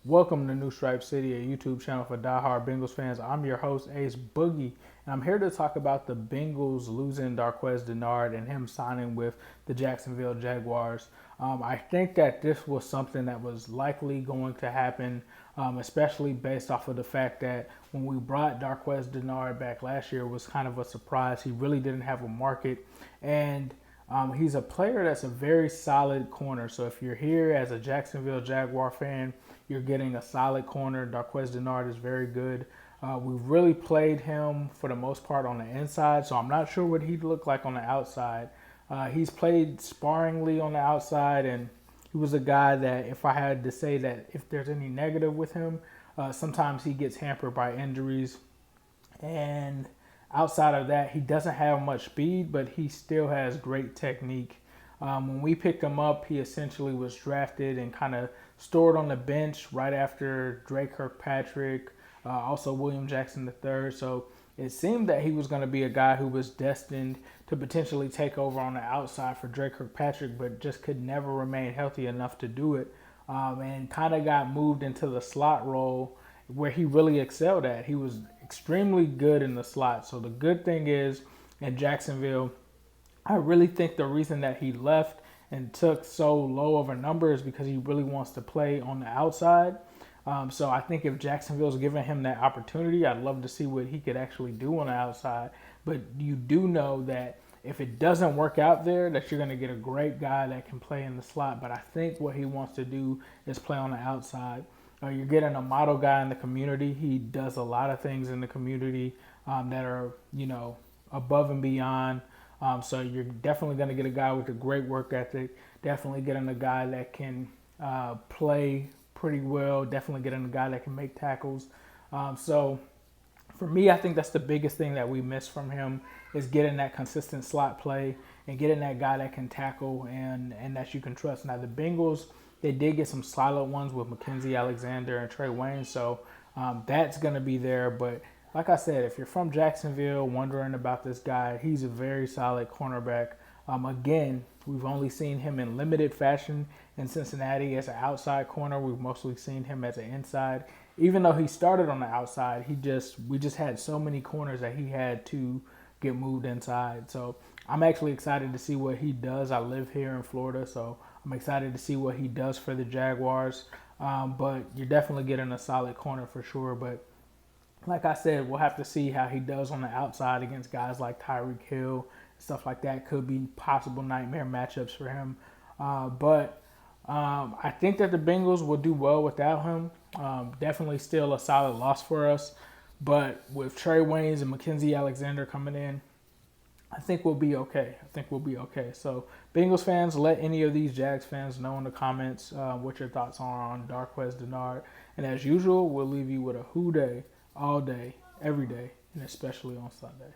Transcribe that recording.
Welcome to New Stripe City, a YouTube channel for diehard Bengals fans. I'm your host, Ace Boogie, and I'm here to talk about the Bengals losing Darqueze Dennard and him signing with the Jacksonville Jaguars. I think that this was something that was likely going to happen, especially based off of the fact that when we brought Darqueze Dennard back last year, it was kind of a surprise. He really didn't have a market, and he's a player that's a very solid corner. So if you're here as a Jacksonville Jaguar fan, you're getting a solid corner. Darqueze Dennard is very good. We've really played him for the most part on the inside, so I'm not sure what he'd look like on the outside. He's played sparingly on the outside, and he was a guy that if I had to say that if there's any negative with him, sometimes he gets hampered by injuries. And outside of that, he doesn't have much speed, but he still has great technique. When we picked him up, he essentially was drafted and kind of stored on the bench right after Drake Kirkpatrick, also William Jackson III. So it seemed that he was going to be a guy who was destined to potentially take over on the outside for Drake Kirkpatrick, but just could never remain healthy enough to do it, and kind of got moved into the slot role where he really excelled at. He was extremely good in the slot. So the good thing is in Jacksonville, I really think the reason that he left and took so low of a number is because he really wants to play on the outside. So I think if Jacksonville's given him that opportunity, I'd love to see what he could actually do on the outside. But you do know that if it doesn't work out there, that you're going to get a great guy that can play in the slot. But I think what he wants to do is play on the outside. You're getting a model guy in the community. He does a lot of things in the community that are, above and beyond. So you're definitely going to get a guy with a great work ethic. Definitely getting a guy that can play pretty well. Definitely getting a guy that can make tackles. So for me, I think that's the biggest thing that we miss from him is getting that consistent slot play and getting that guy that can tackle and that you can trust. Now, the Bengals, they did get some solid ones with Mackenzie Alexander and Trey Waynes. So that's going to be there. But like I said, if you're from Jacksonville wondering about this guy, he's a very solid cornerback. Again, we've only seen him in limited fashion in Cincinnati as an outside corner. We've mostly seen him as an inside. Even though he started on the outside, we just had so many corners that he had to get moved inside. So I'm actually excited to see what he does. I live here in Florida, so I'm excited to see what he does for the Jaguars. But you're definitely getting a solid corner for sure. But like I said, we'll have to see how he does on the outside against guys like Tyreek Hill. Stuff like that could be possible nightmare matchups for him. But I think that the Bengals will do well without him. Definitely still a solid loss for us. But with Trey Waynes and Mackenzie Alexander coming in, I think we'll be okay. So Bengals fans, let any of these Jags fans know in the comments what your thoughts are on Darqueze Dennard. And as usual, we'll leave you with a who day all day, every day, and especially on Sunday.